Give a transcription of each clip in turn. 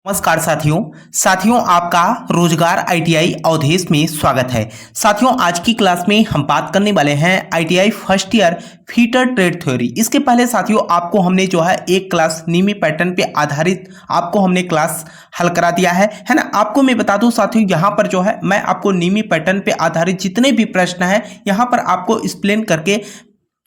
नमस्कार साथियों आपका रोजगार आईटीआई अवधेश में स्वागत है। साथियों आज की क्लास में हम बात करने वाले हैं ITI first year fitter trade theory. इसके पहले साथियों आपको हमने जो है एक क्लास नीमी पैटर्न पे आधारित आपको हमने क्लास हल करा दिया है ना। आपको मैं बता दूं साथियों यहाँ पर जो है मैं आपको नीमी पैटर्न पे आधारित जितने भी प्रश्न हैं यहाँ पर आपको एक्सप्लेन करके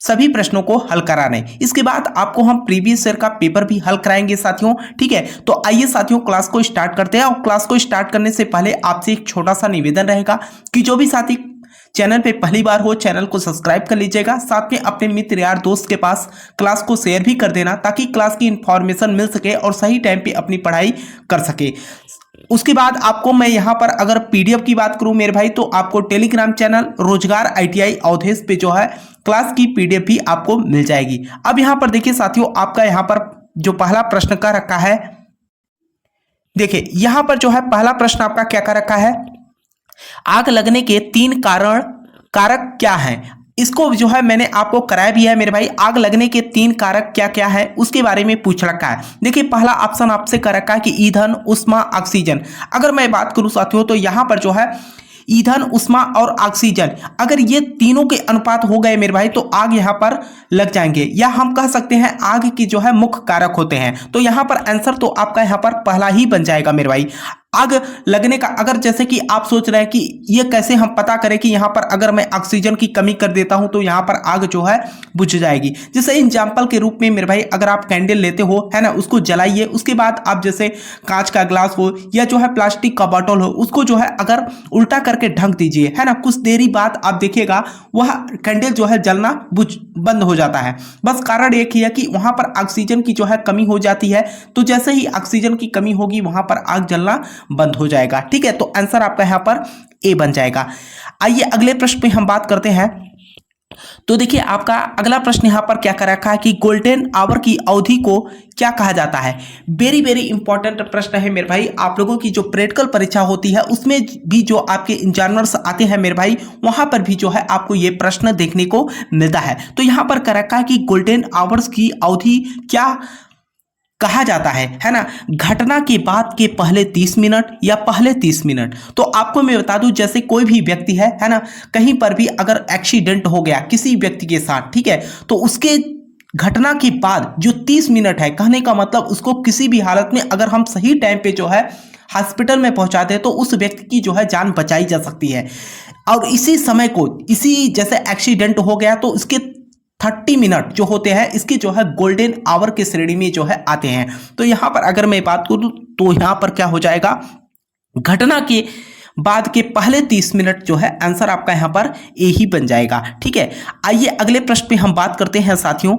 सभी प्रश्नों को हल कराने। इसके बाद आपको हम प्रीवियस ईयर का पेपर भी हल कराएंगे साथियों, ठीक है। तो आइए साथियों क्लास को स्टार्ट करते हैं। और क्लास को स्टार्ट करने से पहले आपसे एक छोटा सा निवेदन रहेगा कि जो भी साथी चैनल पे पहली बार हो चैनल को सब्सक्राइब कर लीजिएगा, साथ में अपने मित्र यार दोस्त के पास क्लास को शेयर भी कर देना ताकि क्लास की इंफॉर्मेशन मिल सके और सही टाइम पे अपनी पढ़ाई कर सके। उसके बाद आपको मैं यहाँ पर अगर पीडीएफ की बात करूं मेरे भाई तो आपको टेलीग्राम चैनल रोजगार आईटीआई अवधेश पे जो है क्लास की पीडीएफ भी आपको मिल जाएगी। अब यहाँ पर देखिए साथियों आपका यहाँ पर जो पहला प्रश्न का रखा है, देखिए यहाँ पर जो है पहला प्रश्न आपका क्या का रखा है, आग लगने के 3 कारक क्या हैं। इसको जो है मैंने आपको कराया भी है मेरे भाई। आग लगने के 3 कारक क्या क्या है उसके बारे में पूछ रखा है। देखिए पहला ऑप्शन आपसे कर रखा है कि ईंधन, उष्मा, ऑक्सीजन। अगर मैं बात करूं साथियों तो यहां पर जो है ईंधन, उष्मा और ऑक्सीजन अगर ये तीनों के अनुपात हो गए मेरे भाई तो आग यहां पर लग जाएंगे, या हम कह सकते हैं आग की जो है मुख्य कारक होते हैं। तो यहां पर आंसर तो आपका यहां पर पहला ही बन जाएगा मेरे भाई। आग लगने का अगर जैसे कि आप सोच रहे हैं कि ये कैसे हम पता करें कि यहाँ पर अगर मैं ऑक्सीजन की कमी कर देता हूं तो यहाँ पर आग जो है बुझ जाएगी। जैसे एग्जाम्पल के रूप में मेरे भाई अगर आप कैंडल लेते हो है ना, उसको जलाइए, उसके बाद आप जैसे कांच का ग्लास हो या जो है प्लास्टिक का बॉटल हो उसको जो है अगर उल्टा करके ढक दीजिए है ना, कुछ देरी बाद आप देखिएगा वह कैंडल जो है जलना बंद हो जाता है। बस कारण एक ही है कि वहां पर ऑक्सीजन की जो है कमी हो जाती है, तो जैसे ही ऑक्सीजन की कमी होगी वहां पर आग जलना बंद हो जाएगा, ठीक है। तो आंसर आपका यहां पर ए बन जाएगा। आइए अगले प्रश्न पे हम बात करते हैं। तो देखिए आपका अगला प्रश्न यहां पर क्या कर रखा है कि गोल्डन आवर की अवधि को क्या कहा जाता है। वेरी वेरी इंपॉर्टेंट प्रश्न है मेरे भाई। आप लोगों की जो प्रैक्टिकल परीक्षा होती है उसमें भी जो आपके एग्जामिनर्स आते हैं मेरे भाई वहां पर भी जो है आपको ये प्रश्न देखने को मिलता है। तो यहां पर कर रखा है कि गोल्डन आवर्स की अवधि क्या कहा जाता है ना, घटना के बाद के पहले 30 मिनट या पहले 30 मिनट। तो आपको मैं बता दूं जैसे कोई भी व्यक्ति है ना, कहीं पर भी अगर एक्सीडेंट हो गया किसी व्यक्ति के साथ, ठीक है, तो उसके घटना के बाद जो 30 मिनट है, कहने का मतलब उसको किसी भी हालत में अगर हम सही टाइम पे जो है हॉस्पिटल में पहुंचाते हैं तो उस व्यक्ति की जो है जान बचाई जा सकती है। और इसी समय को इसी जैसे एक्सीडेंट हो गया तो इसके 30 मिनट जो होते हैं इसकी जो है गोल्डन आवर के श्रेणी में जो है आते हैं। तो यहां पर अगर मैं बात करूं तो यहां पर क्या हो जाएगा, घटना के बाद के पहले 30 मिनट जो है आंसर आपका यहां पर ए ही बन जाएगा, ठीक है। आइए अगले प्रश्न पे हम बात करते हैं साथियों।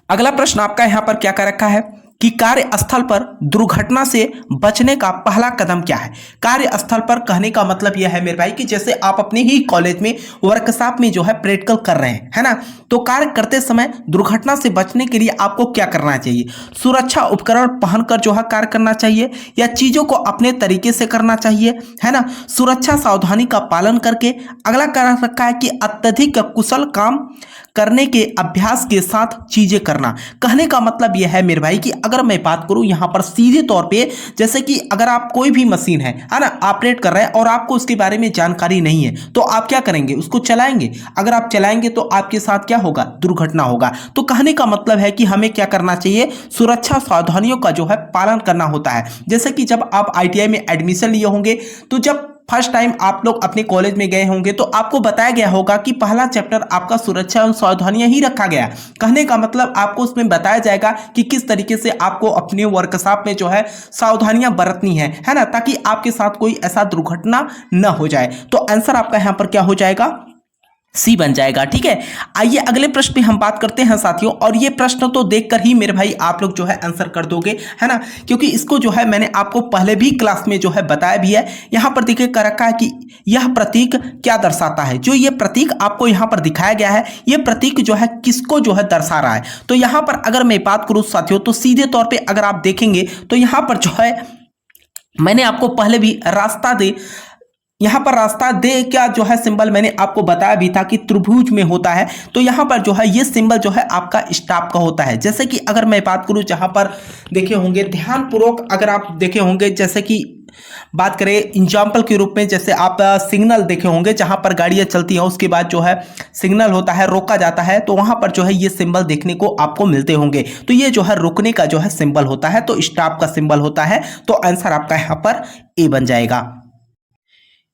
अगला प्रश्न आपका यहां पर क्या कर रखा है कि कार्यस्थल पर दुर्घटना से बचने का पहला कदम क्या है। कार्यस्थल पर कहने का मतलब यह है मेरे भाई कि जैसे आप अपने ही कॉलेज में वर्कशॉप में जो है प्रैक्टिकल कर रहे हैं है ना, तो कार्य करते समय दुर्घटना से बचने के लिए आपको क्या करना चाहिए। सुरक्षा उपकरण पहनकर जो है कार्य करना चाहिए या चीजों को अपने तरीके से करना चाहिए है ना, सुरक्षा सावधानी का पालन करके। अगला कारण रखा है कि अत्यधिक कुशल काम करने के अभ्यास के साथ चीजें करना। कहने का मतलब यह है मेरे भाई कि अगर मैं बात करूं यहां पर सीधे तौर पे जैसे कि अगर आप कोई भी मशीन है ना ऑपरेट कर रहे हैं और आपको उसके बारे में जानकारी नहीं है तो आप क्या करेंगे, उसको चलाएंगे। अगर आप चलाएंगे तो आपके साथ क्या होगा, दुर्घटना होगा। तो कहने का मतलब है कि हमें क्या करना चाहिए, सुरक्षा सावधानियों का जो है पालन करना होता है। जैसे कि जब आप आईटीआई में एडमिशन लिए होंगे तो जब फर्स्ट टाइम आप लोग अपने कॉलेज में गए होंगे तो आपको बताया गया होगा कि पहला चैप्टर आपका सुरक्षा और सावधानियां ही रखा गया। कहने का मतलब आपको उसमें बताया जाएगा कि किस तरीके से आपको अपने वर्कशॉप में जो है सावधानियां बरतनी है ना, ताकि आपके साथ कोई ऐसा दुर्घटना न हो जाए। तो आंसर आपका यहां पर क्या हो जाएगा, सी बन जाएगा, ठीक है। आइए अगले प्रश्न पे हम बात करते हैं साथियों। और ये प्रश्न तो देखकर ही मेरे भाई आप लोग जो है आंसर कर दोगे है ना, क्योंकि इसको जो है मैंने आपको पहले भी क्लास में जो है बताया भी है। यहां पर देखिए कर रखा है कि यह प्रतीक क्या दर्शाता है। जो ये प्रतीक आपको यहां पर दिखाया गया है ये प्रतीक जो है किसको जो है दर्शा रहा है। तो यहां पर अगर मैं बात करूं साथियों तो सीधे तौर पर अगर आप देखेंगे तो यहां पर जो है मैंने आपको पहले भी रास्ता दे यहाँ पर रास्ता दे क्या जो है सिंबल मैंने आपको बताया भी था कि त्रिभुज में होता है। तो यहाँ पर जो है ये सिंबल जो है आपका स्टॉप का होता है। जैसे कि अगर मैं बात करूँ, जहाँ पर देखे होंगे ध्यानपूर्वक, अगर आप देखे होंगे, जैसे कि बात करें एग्जाम्पल के रूप में, जैसे आप सिग्नल देखे होंगे जहां पर गाड़ियां चलती हैं उसके बाद जो है सिग्नल होता है, रोका जाता है, तो वहां पर जो है ये सिंबल देखने को आपको मिलते होंगे। तो ये जो है रुकने का जो है सिंबल होता है, तो स्टॉप का सिंबल होता है। तो आंसर आपका यहां पर ए बन जाएगा।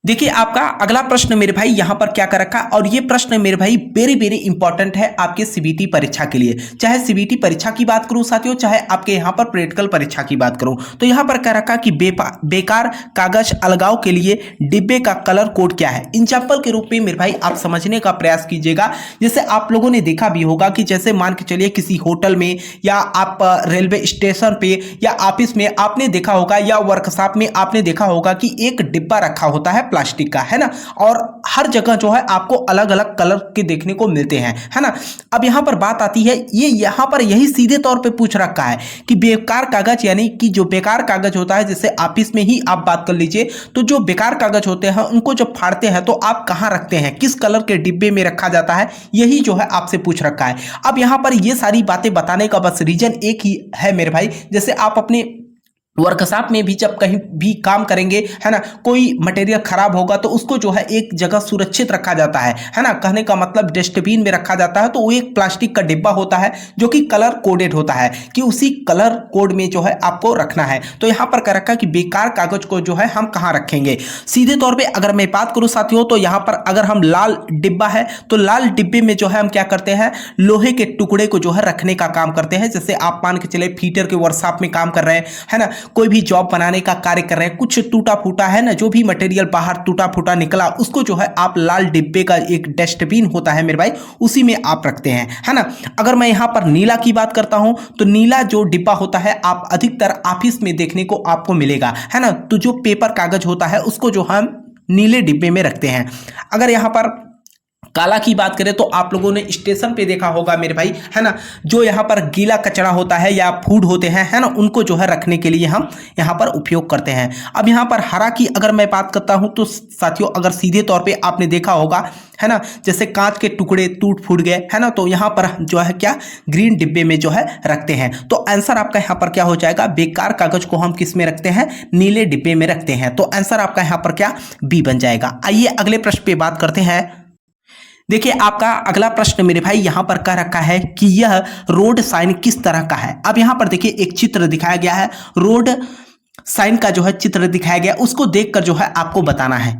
देखिए आपका अगला प्रश्न मेरे भाई यहां पर क्या कर रखा, और ये प्रश्न मेरे भाई वेरी वेरी इंपॉर्टेंट है आपके सीबीटी परीक्षा के लिए। चाहे सीबीटी परीक्षा की बात करूं साथियों, चाहे आपके यहां पर प्रैक्टिकल परीक्षा की बात करूं, तो यहां पर क्या रखा कि बेकार कागज अलगाव के लिए डिब्बे का कलर कोड क्या है। एग्जाम्पल के रूप में मेरे भाई आप समझने का प्रयास कीजिएगा। जैसे आप लोगों ने देखा भी होगा कि जैसे मान के चलिए किसी होटल में या आप रेलवे स्टेशन पे या ऑफिस में आपने देखा होगा, या वर्कशॉप में आपने देखा होगा कि एक डिब्बा रखा होता है प्लास्टिक का, है ना, और हर जगह जो है आपको अलग अलग कलर के देखने को मिलते हैं, है ना। अब यहां पर बात आती है, ये यहां पर यही सीधे तौर पे पूछ रखा है कि बेकार कागज, यानी कि जो बेकार कागज होता है, जैसे ऑफिस में ही आप बात कर लीजिए, तो जो बेकार कागज होते हैं उनको जब फाड़ते हैं तो आप कहां रखते हैं, किस कलर के डिब्बे में रखा जाता है, यही जो है आपसे पूछ रखा है। अब यहां पर ये सारी बातें बताने का बस रीजन एक ही है मेरे भाई। जैसे आप अपने वर्कशॉप में भी जब कहीं भी काम करेंगे, है ना, कोई मटेरियल खराब होगा तो उसको जो है एक जगह सुरक्षित रखा जाता है ना। कहने का मतलब डस्टबिन में रखा जाता है, तो वो एक प्लास्टिक का डिब्बा होता है जो कि कलर कोडेड होता है कि उसी कलर कोड में जो है आपको रखना है। तो यहाँ पर कह रखा कि बेकार कागज को जो है हम कहाँ रखेंगे। सीधे तौर पर अगर मैं बात करूँ साथियों, तो यहाँ पर अगर हम लाल डिब्बा है तो लाल डिब्बे में जो है हम क्या करते हैं, लोहे के टुकड़े को जो है रखने का काम करते हैं। जैसे आप मान के चले फीटर के वर्कशॉप में काम कर रहे हैं, है ना, कोई भी जॉब बनाने का कार्य कर रहे हैं, कुछ टूटा फूटा है ना, जो भी मटेरियल बाहर टूटा फूटा निकला उसको जो है आप लाल डिब्बे का एक डस्टबिन होता है मेरे भाई, उसी में आप रखते हैं, है ना। अगर मैं यहां पर नीला की बात करता हूं, तो नीला जो डिब्बा होता है आप अधिकतर ऑफिस में देखने को आपको मिलेगा, है ना। तो जो पेपर कागज होता है उसको जो हम नीले डिब्बे में रखते हैं। अगर यहां पर काला की बात करें तो आप लोगों ने स्टेशन पे देखा होगा मेरे भाई, है ना, जो यहाँ पर गीला कचरा होता है या फूड होते हैं, है ना, उनको जो है रखने के लिए हम यहाँ पर उपयोग करते हैं। अब यहाँ पर हरा की अगर मैं बात करता हूँ तो साथियों अगर सीधे तौर पे आपने देखा होगा, है ना, जैसे कांच के टुकड़े टूट फूट गए, है ना, तो यहाँ पर जो है क्या ग्रीन डिब्बे में जो है रखते हैं। तो आंसर आपका यहाँ पर क्या हो जाएगा, बेकार कागज को हम किस में रखते हैं, नीले डिब्बे में रखते हैं। तो आंसर आपका यहाँ पर क्या बी बन जाएगा। आइए अगले प्रश्न पे बात करते हैं। देखिए आपका अगला प्रश्न मेरे भाई यहां पर कह रखा है कि यह रोड साइन किस तरह का है। अब यहां पर देखिए एक चित्र दिखाया गया है, रोड साइन का जो है चित्र दिखाया गया, उसको देखकर जो है आपको बताना है।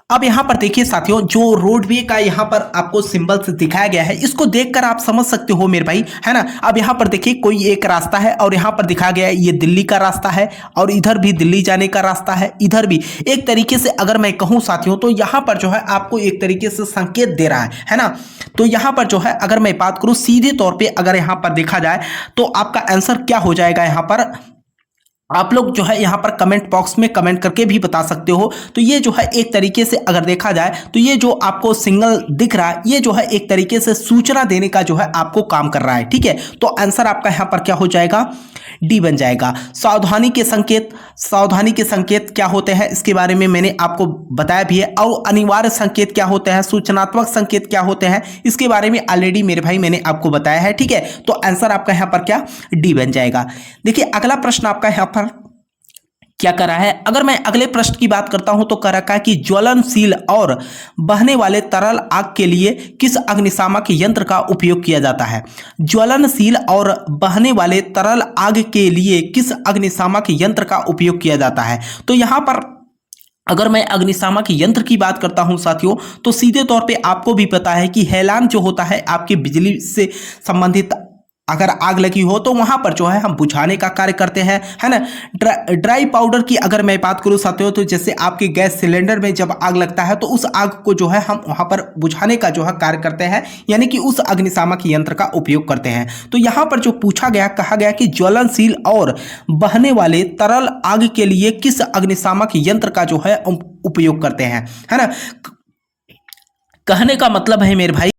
अब यहां पर देखिए साथियों, जो रोडवे का यहां पर आपको सिंबल से दिखाया गया है, इसको देखकर आप समझ सकते हो मेरे भाई, है ना। अब यहां पर देखिए कोई एक रास्ता है और यहां पर दिखाया गया है ये दिल्ली का रास्ता है, और इधर भी दिल्ली जाने का रास्ता है, इधर भी एक तरीके से अगर मैं कहूं साथियों तो यहां पर जो है आपको एक तरीके से संकेत दे रहा है ना। तो यहां पर जो है अगर मैं बात करूं सीधे तौर पर अगर यहां पर देखा जाए तो आपका आंसर क्या हो जाएगा, यहां पर आप लोग जो है यहाँ पर कमेंट बॉक्स में कमेंट करके भी बता सकते हो। तो ये जो है एक तरीके से अगर देखा जाए तो ये जो आपको सिग्नल दिख रहा है, ये जो है एक तरीके से सूचना देने का जो है आपको काम कर रहा है, ठीक है। तो आंसर आपका यहाँ पर क्या हो जाएगा, डी बन जाएगा। सावधानी के संकेत, सावधानी के संकेत क्या होते हैं इसके बारे में मैंने आपको बताया भी है, और अनिवार्य संकेत क्या होते हैं, सूचनात्मक संकेत क्या होते हैं, इसके बारे में ऑलरेडी मेरे भाई मैंने आपको बताया है, ठीक है। तो आंसर आपका यहाँ पर क्या डी बन जाएगा। देखिए अगला प्रश्न आपका यहाँ पर क्या करा है। अगर मैं अगले प्रश्न की बात करता हूं तो कह रखा है कि ज्वलनशील और बहने वाले तरल आग के लिए किस अग्निशामक यंत्र का उपयोग किया जाता है। ज्वलनशील और बहने वाले तरल आग के लिए किस अग्निशामक यंत्र का उपयोग किया जाता है। तो यहां पर अगर मैं अग्निशामक यंत्र की बात करता हूं साथियों, तो सीधे तौर पे आपको भी पता है कि हेलान जो होता है आपके बिजली से संबंधित अगर आग लगी हो तो वहां पर जो है हम बुझाने का कार्य करते हैं, है ना। ड्राई पाउडर की अगर मैं बात करूं साथियों, तो जैसे आपके गैस सिलेंडर में जब आग लगता है तो उस आग को जो है हम वहां पर बुझाने का जो है कार्य करते हैं, यानी कि उस अग्निशामक यंत्र का उपयोग करते हैं। तो यहां पर जो पूछा गया, कहा गया कि ज्वलनशील और बहने वाले तरल आग के लिए किस अग्निशामक यंत्र का जो है उपयोग करते हैं, है ना। कहने का मतलब है मेरे भाई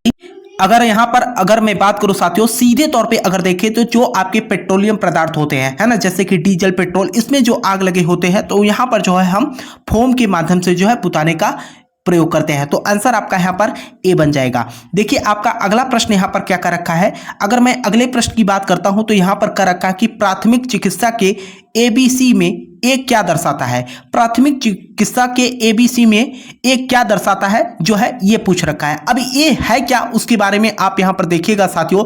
अगर यहाँ पर अगर मैं बात करूं साथियों, सीधे तौर पे अगर देखें तो जो आपके पेट्रोलियम पदार्थ होते हैं, है ना, जैसे कि डीजल, पेट्रोल, इसमें जो आग लगे होते हैं तो यहाँ पर जो है हम फोम के माध्यम से जो है बुताने का प्रयोग करते हैं। तो आंसर आपका यहाँ पर ए बन जाएगा। देखिए आपका अगला प्रश्न यहाँ पर क्या कर रखा है। अगर मैं अगले प्रश्न की बात करता हूं तो यहाँ पर कर रखा है कि प्राथमिक चिकित्सा के एबीसी में ए क्या दर्शाता है। प्राथमिक चिकित्सा के एबीसी में ए क्या दर्शाता है जो है ये पूछ रखा है। अब ये है क्या, उसके बारे में आप यहाँ पर देखिएगा साथियों।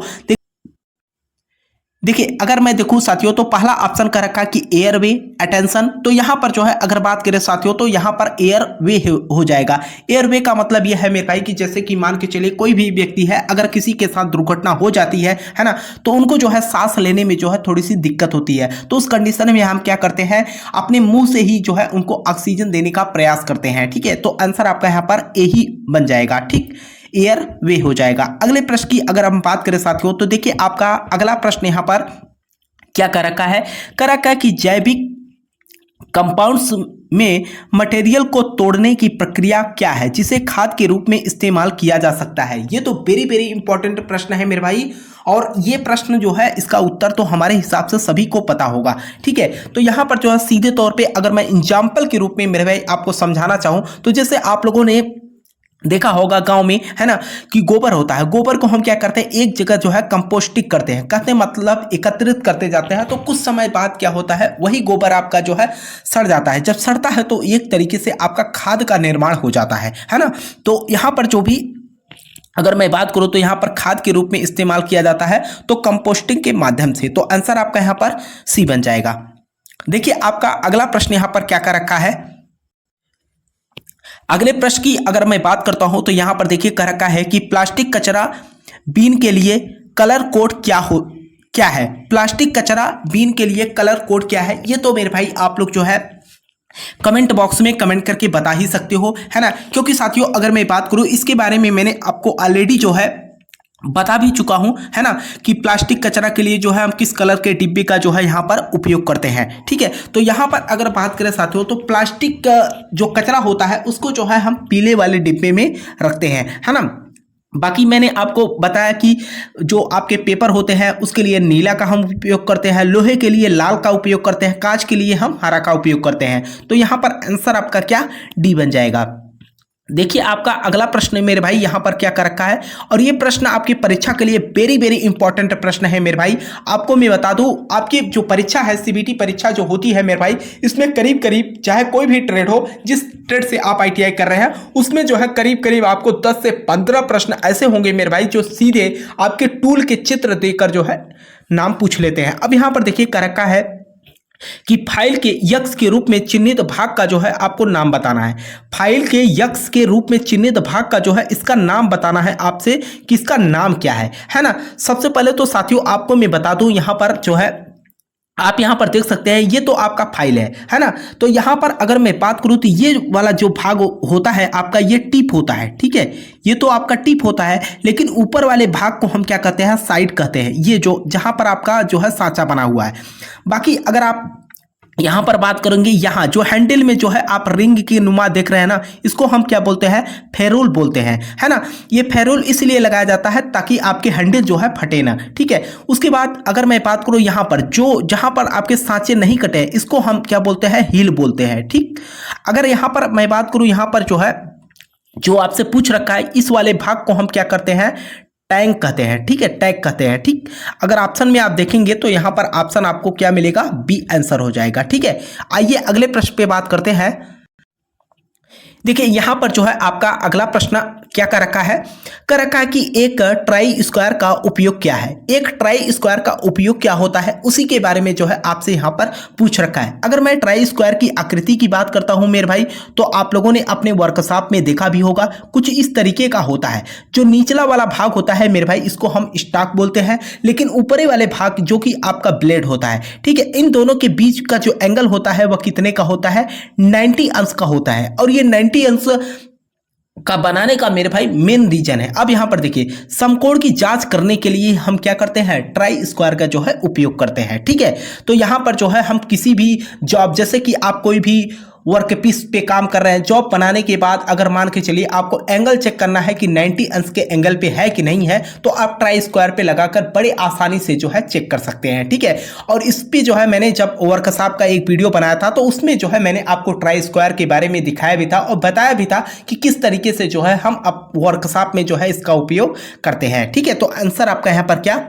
देखिए अगर मैं देखूं साथियों तो पहला ऑप्शन कर रखा है कि एयरवे अटेंशन, तो यहां पर जो है अगर बात करें साथियों तो यहां पर एयरवे हो जाएगा। एयरवे का मतलब यह है मेरे भाई कि जैसे कि मान के चलिए कोई भी व्यक्ति है, अगर किसी के साथ दुर्घटना हो जाती है ना, तो उनको जो है सांस लेने में जो है थोड़ी सी दिक्कत होती है, तो उस कंडीशन में हम क्या करते हैं, अपने मुंह से ही जो है उनको ऑक्सीजन देने का प्रयास करते हैं। ठीक है, तो आंसर आपका यहाँ पर ए ही बन जाएगा। ठीक, एयरवे हो जाएगा। अगले प्रश्न की अगर हम बात करें साथियों तो देखिए आपका अगला प्रश्न यहां पर क्या कर रखा है, कर रखा है कि जैविक कंपाउंड्स में मटेरियल को तोड़ने की प्रक्रिया क्या है जिसे खाद के रूप में इस्तेमाल किया जा सकता है। ये तो वेरी वेरी इंपॉर्टेंट प्रश्न है मेरे भाई, और ये प्रश्न जो है इसका उत्तर तो हमारे हिसाब से सभी को पता होगा। ठीक है, तो यहाँ पर जो है सीधे तौर पे अगर मैं एग्जाम्पल के रूप में मेरे भाई आपको समझाना चाहूँ तो जैसे आप लोगों ने देखा होगा गांव में, है ना, कि गोबर होता है। गोबर को हम क्या करते हैं, एक जगह जो है कंपोस्टिंग करते हैं, कहते हैं मतलब एकत्रित करते जाते हैं। तो कुछ समय बाद क्या होता है, वही गोबर आपका जो है सड़ जाता है। जब सड़ता है तो एक तरीके से आपका खाद का निर्माण हो जाता है ना। तो यहाँ पर जो भी अगर मैं बात करूँ तो यहाँ पर खाद के रूप में इस्तेमाल किया जाता है, तो कंपोस्टिंग के माध्यम से। तो आंसर आपका यहाँ पर सी बन जाएगा। देखिए आपका अगला प्रश्न यहाँ पर क्या कर रखा है। अगले प्रश्न की अगर मैं बात करता हूं तो यहां पर देखिए कह रखा है कि प्लास्टिक कचरा बीन के लिए कलर कोड क्या है। प्लास्टिक कचरा बीन के लिए कलर कोड क्या है, ये तो मेरे भाई आप लोग जो है कमेंट बॉक्स में कमेंट करके बता ही सकते हो, है ना। क्योंकि साथियों अगर मैं बात करूं इसके बारे में मैंने आपको ऑलरेडी जो है बता भी चुका हूं, है ना, कि प्लास्टिक कचरा के लिए जो है हम किस कलर के डिब्बे का जो है यहां पर उपयोग करते हैं। ठीक है, तो यहां पर अगर बात करें साथियों तो प्लास्टिक का जो कचरा होता है उसको जो है हम पीले वाले डिब्बे में रखते हैं, है ना। बाकी मैंने आपको बताया कि जो आपके पेपर होते हैं उसके लिए नीला का हम उपयोग करते हैं, लोहे के लिए लाल का उपयोग करते हैं, कांच के लिए हम हरा का उपयोग करते हैं। तो यहां पर आंसर आपका क्या, डी बन जाएगा। देखिए आपका अगला प्रश्न मेरे भाई यहां पर क्या कर रखा है, और ये प्रश्न आपकी परीक्षा के लिए वेरी वेरी इंपॉर्टेंट प्रश्न है मेरे भाई। आपको मैं बता दूं, आपकी जो परीक्षा है सीबीटी परीक्षा जो होती है मेरे भाई, इसमें करीब करीब चाहे कोई भी ट्रेड हो, जिस ट्रेड से आप आईटीआई कर रहे हैं उसमें जो है करीब करीब आपको 10 से 15 प्रश्न ऐसे होंगे मेरे भाई जो सीधे आपके टूल के चित्र देकर जो है नाम पूछ लेते हैं। अब यहां पर देखिए कर रखा है कि फाइल के यक्स के रूप में चिन्हित भाग का जो है आपको नाम बताना है। फाइल के यक्स के रूप में चिन्हित भाग का जो है इसका नाम बताना है आपसे कि इसका नाम क्या है ना। सबसे पहले तो साथियों आपको मैं बता दूं, यहां पर जो है आप यहां पर देख सकते हैं ये तो आपका फाइल है ना। तो यहां पर अगर मैं बात करूं तो ये वाला जो भाग होता है आपका ये टिप होता है। ठीक है, ये तो आपका टिप होता है, लेकिन ऊपर वाले भाग को हम क्या कहते हैं, साइड कहते हैं। ये जो जहां पर आपका जो है सांचा बना हुआ है। बाकी अगर आप यहां पर बात करेंगे, यहां जो हैंडल में जो है आप रिंग की नुमा देख रहे हैं ना, इसको हम क्या बोलते हैं, फेरोल बोलते हैं, है ना। ये फेरोल इसलिए लगाया जाता है ताकि आपके हैंडल जो है फटे ना। ठीक है, उसके बाद अगर मैं बात करूं यहां पर जो जहां पर आपके सांचे नहीं कटे इसको हम क्या बोलते हैं, हील बोलते हैं। ठीक, अगर यहां पर मैं बात करूं यहां पर जो है जो आपसे पूछ रखा है इस वाले भाग को हम क्या करते हैं, टैंक कहते हैं। ठीक है, टैग कहते हैं। ठीक, अगर ऑप्शन में आप देखेंगे तो यहां पर ऑप्शन आपको क्या मिलेगा, बी आंसर हो जाएगा। ठीक है, आइए अगले प्रश्न पे बात करते हैं। देखिए यहां पर जो है आपका अगला प्रश्न क्या कर रखा है, कर रखा है कि एक ट्राई स्क्वायर का उपयोग क्या है। एक ट्राई स्क्वायर का उपयोग क्या होता है उसी के बारे में जो है आपसे यहां पर पूछ रखा है। अगर मैं ट्राई स्क्वायर की आकृति की बात करता हूं मेरे भाई, तो आप लोगों ने अपने वर्कशॉप में देखा भी होगा, कुछ इस तरीके का होता है। जो निचला वाला भाग होता है मेरे भाई इसको हम स्टॉक बोलते हैं, लेकिन ऊपरी वाले भाग जो कि आपका ब्लेड होता है, ठीक है, इन दोनों के बीच का जो एंगल होता है वह कितने का होता है, 90 अंश का होता है। और ये 90 अंश का बनाने का मेरे भाई मेन रीजन है। अब यहां पर देखिए समकोण की जांच करने के लिए हम क्या करते हैं, ट्राई स्क्वायर का जो है उपयोग करते हैं। ठीक है, तो यहां पर जो है हम किसी भी जॉब, जैसे कि आप कोई भी वर्क पीस पे काम कर रहे हैं, जॉब बनाने के बाद अगर मान के चलिए आपको एंगल चेक करना है कि 90 अंश के एंगल पे है कि नहीं है, तो आप ट्राई स्क्वायर पे लगाकर बड़े आसानी से जो है चेक कर सकते हैं। ठीक है, और इस पे जो है मैंने जब वर्कशॉप का एक वीडियो बनाया था तो उसमें जो है मैंने आपको ट्राई स्क्वायर के बारे में दिखाया भी था और बताया भी था कि किस तरीके से जो है हम अब वर्कशॉप में जो है इसका उपयोग करते हैं। ठीक है, तो आंसर आपका यहाँ पर क्या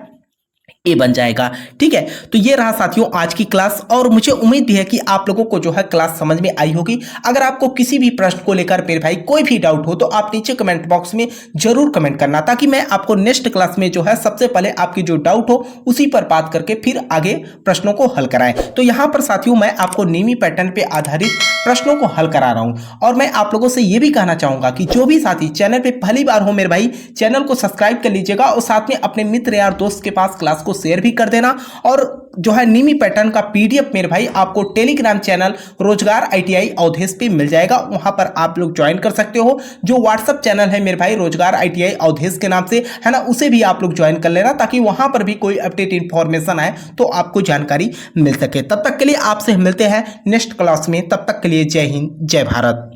ए बन जाएगा। ठीक है, तो ये रहा साथियों आज की क्लास, और मुझे उम्मीद भी है कि आप लोगों को जो है क्लास समझ में आई होगी। अगर आपको किसी भी प्रश्न को लेकर मेरे भाई कोई भी डाउट हो तो आप नीचे कमेंट बॉक्स में जरूर कमेंट करना, ताकि मैं आपको नेक्स्ट क्लास में जो है सबसे पहले आपकी जो डाउट हो उसी पर बात करके फिर आगे प्रश्नों को हल कराएं। तो यहाँ पर साथियों मैं आपको नेमी पैटर्न पे आधारित प्रश्नों को हल करा रहा हूँ, और मैं आप लोगों से ये भी कहना चाहूंगा कि जो भी साथी चैनल पे पहली बार हो मेरे भाई, चैनल को सब्सक्राइब कर लीजिएगा और साथ में अपने मित्र यार दोस्त के पास क्लास को शेयर भी कर देना। और जो है नेमी पैटर्न का पीडीएफ मेरे भाई आपको टेलीग्राम चैनल रोजगार आईटीआई अवधेश पे मिल जाएगा, वहां पर आप लोग ज्वाइन कर सकते हो। जो व्हाट्सएप चैनल है मेरे भाई रोजगार आईटीआई अवधेश के नाम से है ना, उसे भी आप लोग ज्वाइन कर लेना, ताकि वहां पर भी कोई अपडेट इंफॉर्मेशन आए तो आपको जानकारी मिल सके। तब तक के लिए आपसे मिलते हैं नेक्स्ट क्लास में, तब तक के लिए जय हिंद जय भारत।